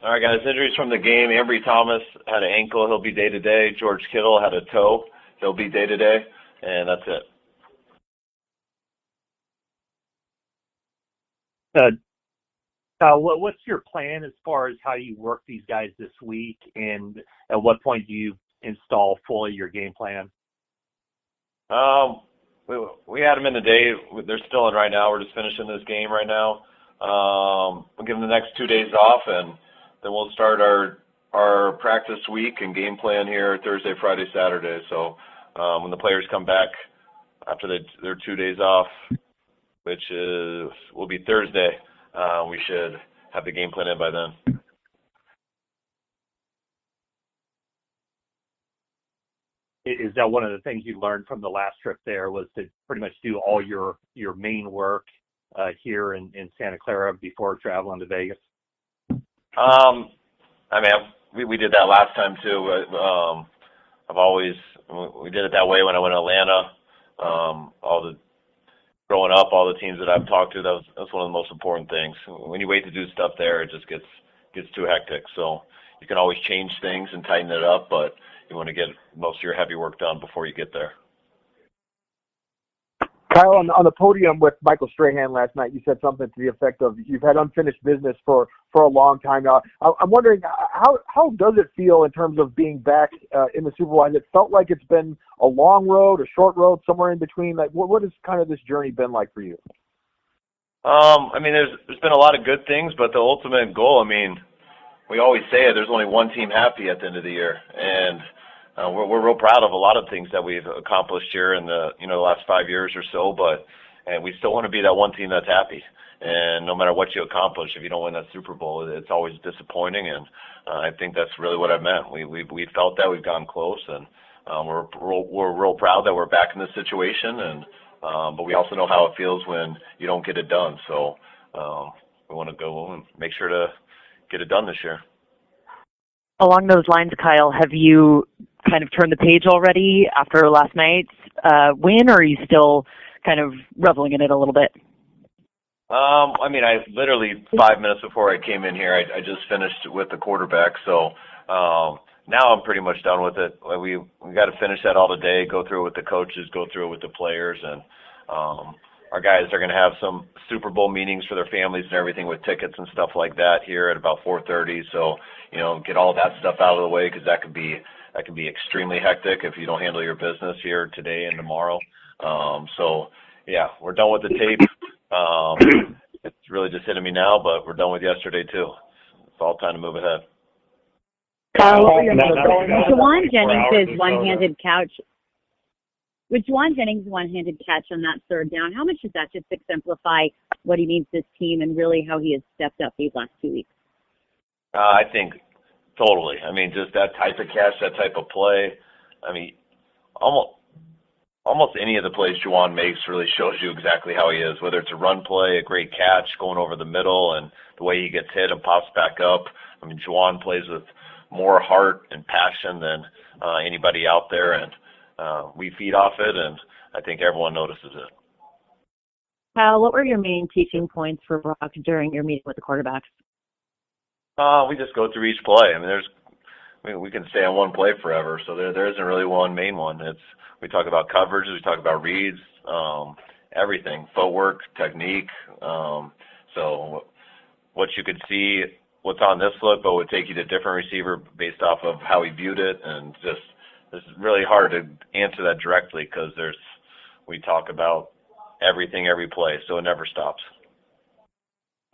All right, guys, injuries from the game. Ambry Thomas had an ankle. He'll be day-to-day. George Kittle had a toe. He'll be day-to-day. And that's it. What's your plan as far as how you work these guys this week, and at what point do you install fully your game plan? We had them in the day. They're still in right now. We're just finishing this game right now. We'll give them the next 2 days off, and then we'll start our practice week and game plan here Thursday, Friday, Saturday. So when the players come back after their 2 days off, which will be Thursday, we should have the game plan in by then. Is that one of the things you learned from the last trip there, was to pretty much do all your main work here in Santa Clara before traveling to Vegas? I mean, we did that last time too. We did it that way when I went to Atlanta. Growing up, all the teams that I've talked to, that's one of the most important things. When you wait to do stuff there, it just gets too hectic. So you can always change things and tighten it up, but you want to get most of your heavy work done before you get there. Kyle, on the podium with Michael Shanahan last night, you said something to the effect of you've had unfinished business for a long time now. I'm wondering, how does it feel in terms of being back in the Super Bowl? Has it felt like it's been a long road, a short road, somewhere in between? Like, what has kind of this journey been like for you? I mean, there's been a lot of good things, but the ultimate goal, I mean, we always say it, there's only one team happy at the end of the year, and we're real proud of a lot of things that we've accomplished here in the last 5 years or so, and we still want to be that one team that's happy. And no matter what you accomplish, if you don't win that Super Bowl, it's always disappointing. And I think that's really what I meant. We felt that we've gone close, and we're real proud that we're back in this situation. And but we also know how it feels when you don't get it done. So we want to go and make sure to get it done this year. Along those lines, Kyle, have you kind of turned the page already after last night's win, or are you still kind of reveling in it a little bit? I mean, I literally 5 minutes before I came in here, I just finished with the quarterback. So now I'm pretty much done with it. We got to finish that all today, go through it with the coaches, go through it with the players, and our guys are going to have some Super Bowl meetings for their families and everything with tickets and stuff like that here at about 4:30. So, get all that stuff out of the way, because that could be extremely hectic if you don't handle your business here today and tomorrow. So, yeah, we're done with the tape. It's really just hitting me now, but we're done with yesterday too. It's all time to move ahead. Juwan Jennings' one-handed catch on that third down, how much does that just exemplify what he means to this team and really how he has stepped up these last 2 weeks? I think totally. I mean, just that type of catch, that type of play. I mean, almost any of the plays Juwan makes really shows you exactly how he is, whether it's a run play, a great catch going over the middle, and the way he gets hit and pops back up. I mean, Juwan plays with more heart and passion than anybody out there, and we feed off it, and I think everyone notices it. Kyle, what were your main teaching points for Brock during your meeting with the quarterbacks? We just go through each play. I mean, we can stay on one play forever, so there isn't really one main one. We talk about coverages, we talk about reads, everything, footwork, technique. So what you could see, what's on this look, but would take you to a different receiver based off of how he viewed it, and just it's really hard to answer that directly because we talk about everything, every play, so it never stops.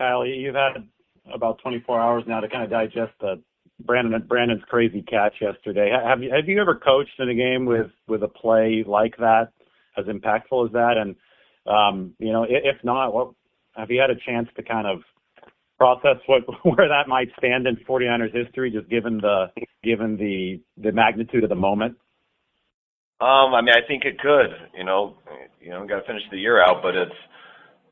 Kyle, you've had about 24 hours now to kind of digest Brandon's crazy catch yesterday. Have you ever coached in a game with a play like that, as impactful as that? And if not, have you had a chance to kind of process where that might stand in 49ers history, just given the magnitude of the moment? I mean, I think it could. Got to finish the year out, but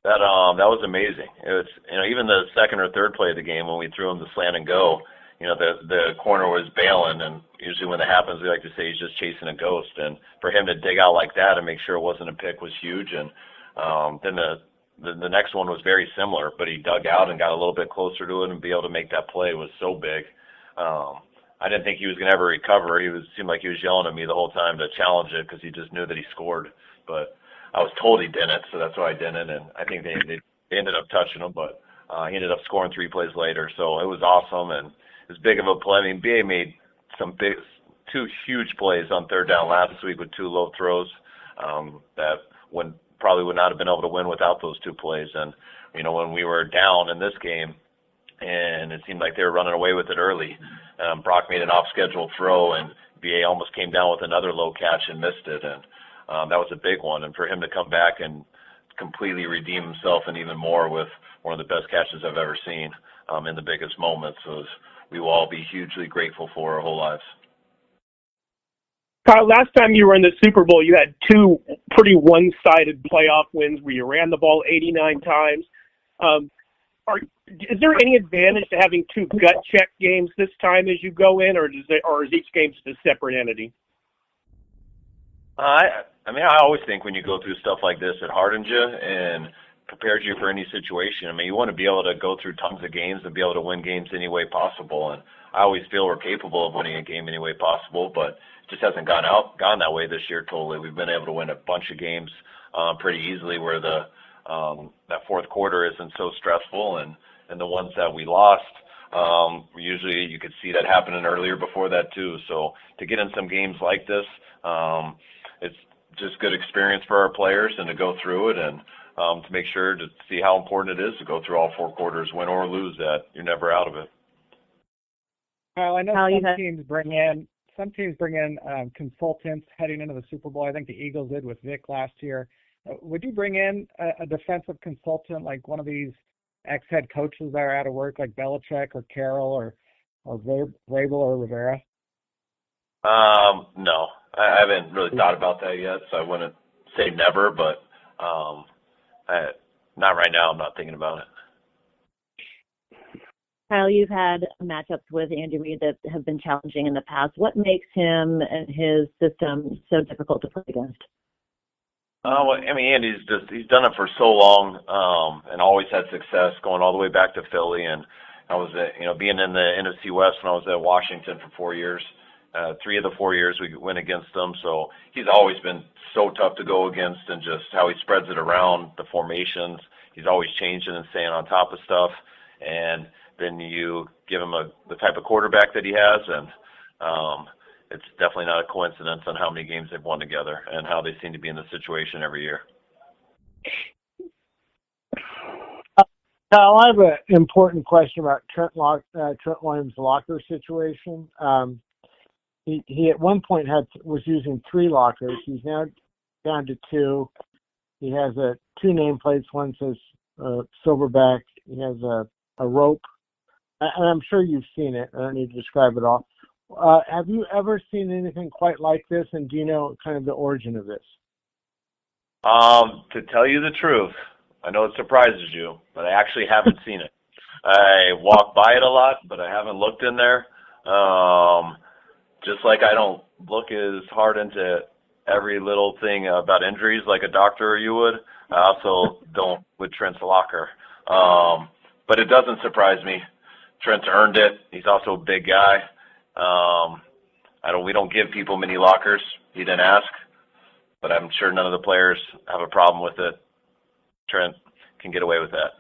that was amazing. Even the second or third play of the game when we threw him the slant and go. The corner was bailing, and usually when that happens, we like to say he's just chasing a ghost. And for him to dig out like that and make sure it wasn't a pick was huge. And then the next one was very similar, but he dug out and got a little bit closer to it, and be able to make that play was so big. I didn't think he was going to ever recover. Seemed like he was yelling at me the whole time to challenge it because he just knew that he scored. But I was told he didn't, so that's why I didn't. And I think they ended up touching him, but he ended up scoring 3 plays later. So it was awesome, and it was big of a play. I mean, BA made two huge plays on third down last week with 2 low throws that probably would not have been able to win without those 2 plays. And, when we were down in this game, and it seemed like they were running away with it early, Brock made an off-schedule throw, and BA almost came down with another low catch and missed it. And that was a big one. And for him to come back and completely redeem himself, and even more with one of the best catches I've ever seen in the biggest moments, we will all be hugely grateful for our whole lives. Kyle, last time you were in the Super Bowl, you had 2 pretty one-sided playoff wins where you ran the ball 89 times. Is there any advantage to having 2 gut check games this time as you go in, or is each game just a separate entity? I always think when you go through stuff like this, it hardens you and prepares you for any situation. I mean, you want to be able to go through tons of games and be able to win games any way possible. And I always feel we're capable of winning a game any way possible, but it just hasn't gone that way this year totally. We've been able to win a bunch of games pretty easily where that fourth quarter isn't so stressful, and the ones that we lost, usually you could see that happening earlier before that too. So to get in some games like this, it's just good experience for our players, and to go through it, and to make sure to see how important it is to go through all 4 quarters, win or lose, that you're never out of it. Well, I know some teams bring in consultants heading into the Super Bowl. I think the Eagles did with Vic last year. Would you bring in a defensive consultant, like one of these ex-head coaches that are out of work, like Belichick or Carroll or Vrabel or Rivera? No, I haven't really thought about that yet, so I wouldn't say never, but not right now. I'm not thinking about it. Kyle, you've had matchups with Andy Reid that have been challenging in the past. What makes him and his system so difficult to play against? Andy's he's done it for so long, and always had success going all the way back to Philly. And I was being in the NFC West when I was at Washington for 4 years. 3 of the 4 years we went against him. So he's always been so tough to go against, and just how he spreads it around, the formations. He's always changing and staying on top of stuff. And then you give him the type of quarterback that he has, and it's definitely not a coincidence on how many games they've won together and how they seem to be in the situation every year. Kyle, I have an important question about Trent Williams' locker situation. He at one point was using 3 lockers. He's now down to 2. He has 2 nameplates. One says Silverback. He has a rope. And I'm sure you've seen it. I don't need to describe it all. Have you ever seen anything quite like this, and do you know kind of the origin of this? To tell you the truth, I know it surprises you, but I actually haven't seen it. I walk by it a lot, but I haven't looked in there. Just like I don't look as hard into every little thing about injuries like a doctor or you would, I also don't with Trent's locker. But it doesn't surprise me. Trent's earned it. He's also a big guy. We don't give people many lockers. He didn't ask, but I'm sure none of the players have a problem with it. Trent can get away with that.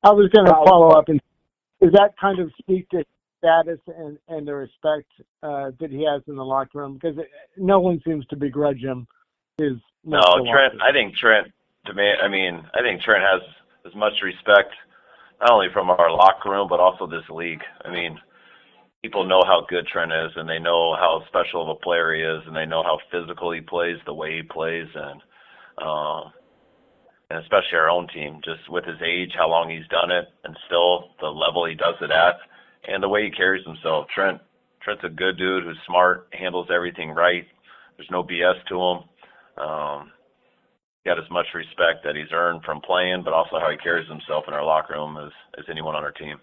I was going to follow up, and does that kind of speak to status and the respect that he has in the locker room? Because no one seems to begrudge him his. No, Trent. I think Trent has as much respect not only from our locker room but also this league. I mean, people know how good Trent is, and they know how special of a player he is, and they know how physical he plays, the way he plays, and especially our own team, just with his age, how long he's done it, and still the level he does it at, and the way he carries himself. Trent's a good dude who's smart, handles everything right. There's no BS to him. Got as much respect that he's earned from playing, but also how he carries himself in our locker room as anyone on our team.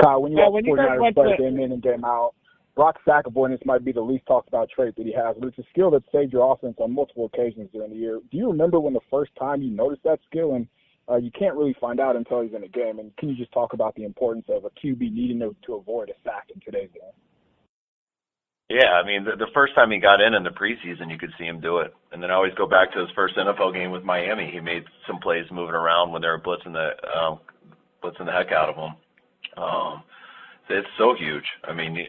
Kyle, when you guys went game in and game out, Brock's sack avoidance might be the least talked about trait that he has, but it's a skill that saved your offense on multiple occasions during the year. Do you remember when the first time you noticed that skill? And you can't really find out until he's in a game. And can you just talk about the importance of a QB needing to avoid a sack in today's game? Yeah, I mean, the first time he got in the preseason, you could see him do it. And then I always go back to his first NFL game with Miami. He made some plays moving around when they were blitzing the heck out of him. It's so huge. I mean,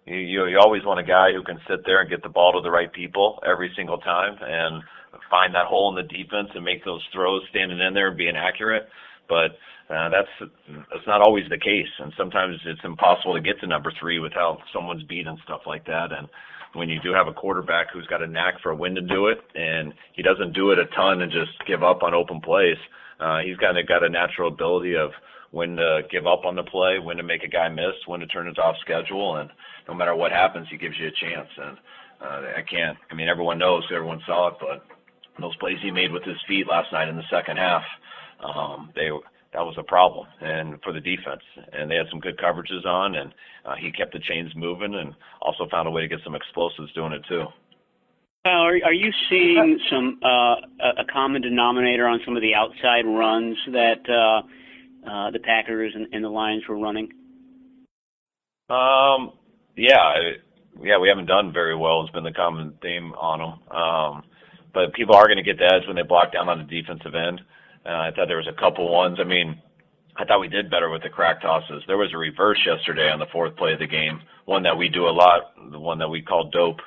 you always want a guy who can sit there and get the ball to the right people every single time and find that hole in the defense and make those throws standing in there and being accurate. But that's not always the case, and sometimes it's impossible to get to number 3 without someone's beat and stuff like that. And when you do have a quarterback who's got a knack for when to do it, and he doesn't do it a ton and just give up on open plays, he's kind of got a natural ability of when to give up on the play, when to make a guy miss, when to turn it off schedule, and no matter what happens, he gives you a chance. And everyone knows, everyone saw it, but those plays he made with his feet last night in the second half, that was a problem and for the defense. And they had some good coverages on, and he kept the chains moving and also found a way to get some explosives doing it too. Are you seeing some a common denominator on some of the outside runs that the Packers and the Lions were running? Yeah, we haven't done very well. It's been the common theme on them. But people are going to get the edge when they block down on the defensive end. I thought there was a couple ones. I mean, I thought we did better with the crack tosses. There was a reverse yesterday on the 4th play of the game, one that we do a lot, the one that we call dope.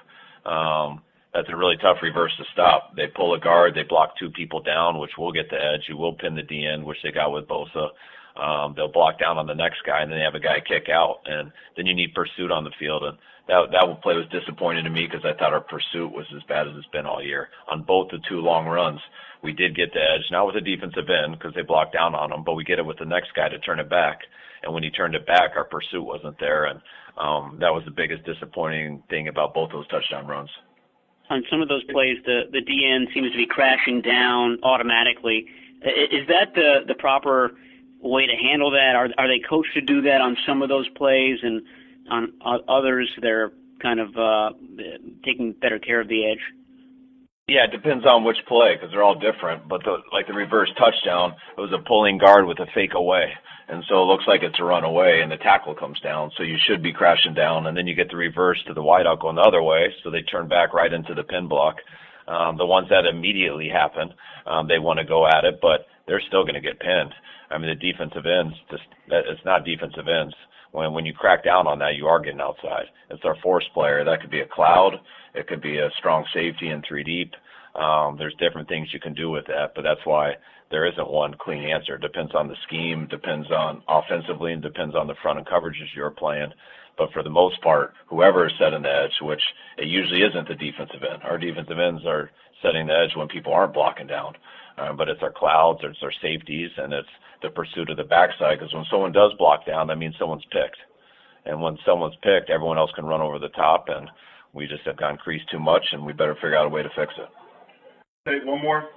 That's a really tough reverse to stop. They pull a guard, they block 2 people down, which will get the edge. You will pin the DN, which they got with Bosa. They'll block down on the next guy, and then they have a guy kick out, and then you need pursuit on the field. And that play was disappointing to me because I thought our pursuit was as bad as it's been all year. On both the 2 long runs, we did get the edge, not with the defensive end because they blocked down on him, but we get it with the next guy to turn it back. And when he turned it back, our pursuit wasn't there, and that was the biggest disappointing thing about both those touchdown runs. On some of those plays, the DN seems to be crashing down automatically. Is that the proper way to handle that? Are they coached to do that on some of those plays, and on others they're kind of taking better care of the edge? Yeah, it depends on which play because they're all different. But the reverse touchdown, it was a pulling guard with a fake away. And so it looks like it's a run away, and the tackle comes down. So you should be crashing down, and then you get the reverse to the wideout going the other way, so they turn back right into the pin block. The ones that immediately happen, they want to go at it, but they're still going to get pinned. I mean, the defensive ends, it's not defensive ends. When you crack down on that, you are getting outside. It's our force player. That could be a cloud. It could be a strong safety in 3 deep. There's different things you can do with that, but that's why there isn't one clean answer. It depends on the scheme, depends on offensively, and depends on the front and coverages you're playing. But for the most part, whoever is setting the edge, which it usually isn't the defensive end. Our defensive ends are setting the edge when people aren't blocking down. But it's our clouds, it's our safeties, and it's the pursuit of the backside. Because when someone does block down, that means someone's picked. And when someone's picked, everyone else can run over the top, and we just have gone creased too much, and we better figure out a way to fix it. Take one more.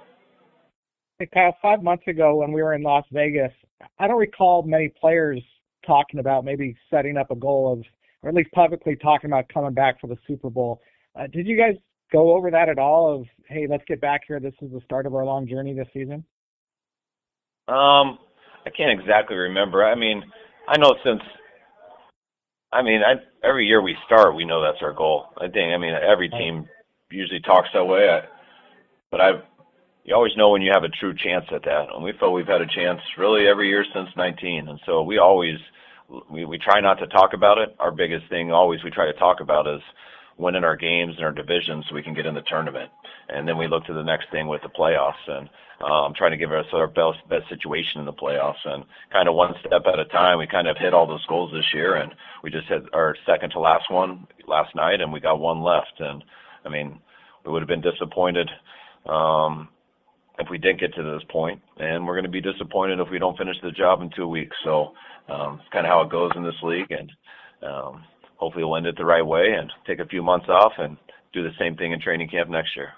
Hey, Kyle, 5 months ago when we were in Las Vegas, I don't recall many players talking about maybe setting up a goal of, or at least publicly talking about coming back for the Super Bowl. Did you guys go over that at all of, hey, let's get back here, this is the start of our long journey this season? I can't exactly remember. I mean, I know every year we start, we know that's our goal. Every team usually talks that way. You always know when you have a true chance at that. And we feel we've had a chance really every year since 19. And so we try not to talk about it. Our biggest thing always we try to talk about is winning our games and our divisions so we can get in the tournament. And then we look to the next thing with the playoffs and trying to give us our best situation in the playoffs. And kind of one step at a time, we kind of hit all those goals this year. And we just hit our second to last one last night, and we got one left. And, we would have been disappointed if we didn't get to this point, and we're going to be disappointed if we don't finish the job in 2 weeks. So it's kind of how it goes in this league, and hopefully we'll end it the right way and take a few months off and do the same thing in training camp next year.